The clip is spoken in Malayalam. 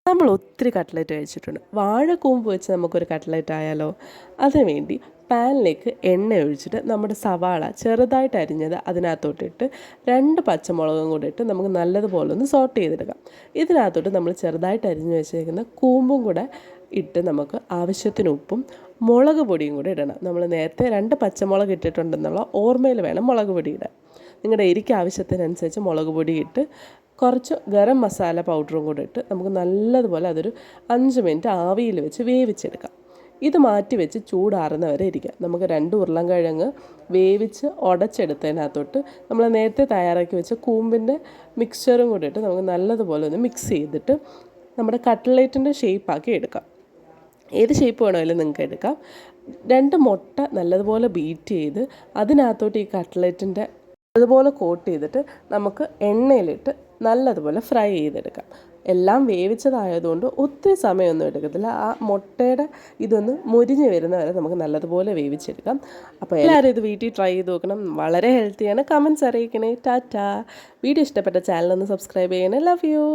നമ്മൾ ഒത്തിരി കട്ട്ലറ്റ് കഴിച്ചിട്ടുണ്ട്. വാഴക്കൂമ്പ് വെച്ച് നമുക്കൊരു കട്ട്ലറ്റ് ആയാലോ? അതിനുവേണ്ടി പാനിലേക്ക് എണ്ണ ഒഴിച്ചിട്ട് നമ്മുടെ സവാള ചെറുതായിട്ട് അരിഞ്ഞത് അതിനകത്തോട്ടിട്ട് 2 പച്ചമുളകും കൂടി ഇട്ട് നമുക്ക് നല്ലതുപോലെ ഒന്ന് സോട്ട് ചെയ്തെടുക്കാം. ഇതിനകത്തോട്ട് നമ്മൾ ചെറുതായിട്ട് അരിഞ്ഞ് വെച്ചേക്കുന്ന കൂമ്പും കൂടെ ഇട്ട് നമുക്ക് ആവശ്യത്തിന് ഉപ്പും മുളക് പൊടിയും കൂടി ഇടണം. നമ്മൾ നേരത്തെ 2 പച്ചമുളക് ഇട്ടിട്ടുണ്ടെന്നുള്ള ഓർമ്മയിൽ വേണം മുളക് പൊടി ഇടാൻ. നിങ്ങളുടെ എരിക്ക് ആവശ്യത്തിനനുസരിച്ച് മുളക് പൊടി ഇട്ട് കുറച്ച് ഗരം മസാല പൗഡറും കൂടെ ഇട്ട് നമുക്ക് നല്ലതുപോലെ അതൊരു 5 മിനിറ്റ് ആവിയിൽ വെച്ച് വേവിച്ചെടുക്കാം. ഇത് മാറ്റി വെച്ച് ചൂടാറുന്ന വരെ ഇരിക്കാം. നമുക്ക് 2 ഉരുളൻകിഴങ്ങ് വേവിച്ച് ഉടച്ചെടുത്തതിനകത്തോട്ട് നമ്മൾ നേരത്തെ തയ്യാറാക്കി വെച്ച കൂമ്പിൻ്റെ മിക്സ്ചറും കൂടി ഇട്ട് നമുക്ക് നല്ലതുപോലെ ഒന്ന് മിക്സ് ചെയ്തിട്ട് നമ്മുടെ കട്ട്ലേറ്റിൻ്റെ ഷേപ്പാക്കി എടുക്കാം. ഏത് ഷേപ്പ് വേണമെങ്കിലും നിങ്ങൾക്ക് എടുക്കാം. 2 മുട്ട നല്ലതുപോലെ ബീറ്റ് ചെയ്ത് അതിനകത്തോട്ട് ഈ കട്ട്ലേറ്റിൻ്റെ അതുപോലെ കോട്ട് ചെയ്തിട്ട് നമുക്ക് എണ്ണയിലിട്ട് നല്ലതുപോലെ ഫ്രൈ ചെയ്തെടുക്കാം. എല്ലാം വേവിച്ചതായതുകൊണ്ട് ഒത്തിരി സമയമൊന്നും എടുക്കത്തില്ല. ആ മുട്ടയുടെ ഇതൊന്ന് മുരിഞ്ഞ് വരുന്നവരെ നമുക്ക് നല്ലതുപോലെ വേവിച്ചെടുക്കാം. അപ്പോൾ എല്ലാവരും ഇത് വീട്ടിൽ ട്രൈ ചെയ്ത് നോക്കണം. വളരെ ഹെൽത്തിയാണ്. കമൻറ്റ്സ് അറിയിക്കണേ. ടാറ്റാ. വീഡിയോ ഇഷ്ടപ്പെട്ട ചാനലൊന്ന് സബ്സ്ക്രൈബ് ചെയ്യണേ. Love you.